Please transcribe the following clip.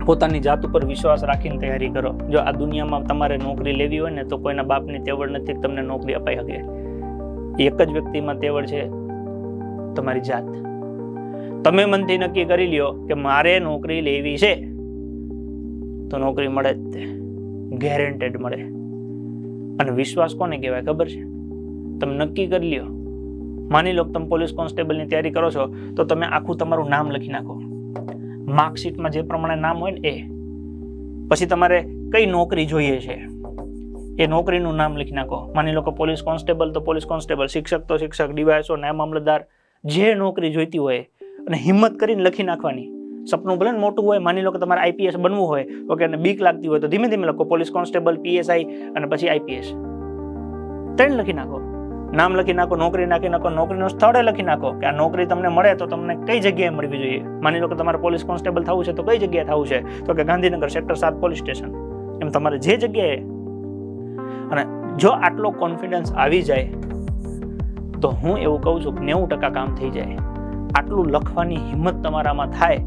પોતાની જાત ઉપર વિશ્વાસ રાખીને તૈયારી કરો. જો આ દુનિયામાં તમારે નોકરી લેવી હોય ને તો કોઈના બાપની તેવડ નથી કે તમને નોકરી અપાઈ શકે. એક જ વ્યક્તિમાં તેવડ છે, તમારી જાત. તમે મનથી નક્કી કરી લ્યો કે મારે નોકરી લેવી છે તો નોકરી મળે જ તે, ગેરંટેડ મળે. અને વિશ્વાસ કોને કહેવાય ખબર છે? તમે નક્કી કરી લ્યો. માની લો તમે પોલીસ કોન્સ્ટેબલની તૈયારી કરો છો તો તમે આખું તમારું નામ લખી નાખો, માર્કશીટમાં જે પ્રમાણે નામ હોય ને એ. પછી તમારે કઈ નોકરી જોઈએ છે એ નોકરીનું નામ લખી નાખો. માની લો કે પોલીસ કોન્સ્ટેબલ તો પોલીસ કોન્સ્ટેબલ, શિક્ષક તો શિક્ષક, ડીવાયએસઓ, નાયબ મામલતદાર, જે નોકરી જોઈતી હોય અને હિંમત કરીને લખી નાખવાની. સપનું ભલે ને મોટું હોય, માની લો કે તમારે આઈપીએસ બનવું હોય, ઓકે, અને બીક લાગતી હોય તો ધીમે ધીમે લખો પોલીસ કોન્સ્ટેબલ, પીએસઆઈ અને પછી આઈપીએસ. 3 લખી નાખો, નામ લખી નાખો, નોકરી નાખી નાખો, નોકરીનું સ્થળે લખી નાખો કે આ નોકરી તમને મળે તો તમને કઈ જગ્યાએ મળવી જોઈએ. માની લો કે તમારે પોલીસ કોન્સ્ટેબલ થવું છે તો કઈ જગ્યાએ થવું છે, તો કે ગાંધીનગર સેક્ટર 7 પોલીસ સ્ટેશન. એમ તમારે જે જગ્યાએ. અને જો આટલો કોન્ફિડન્સ આવી જાય તો હું એવું કહું છું કે 90% કામ થઈ જાય. આટલું લખવાની હિંમત તમારામાં થાય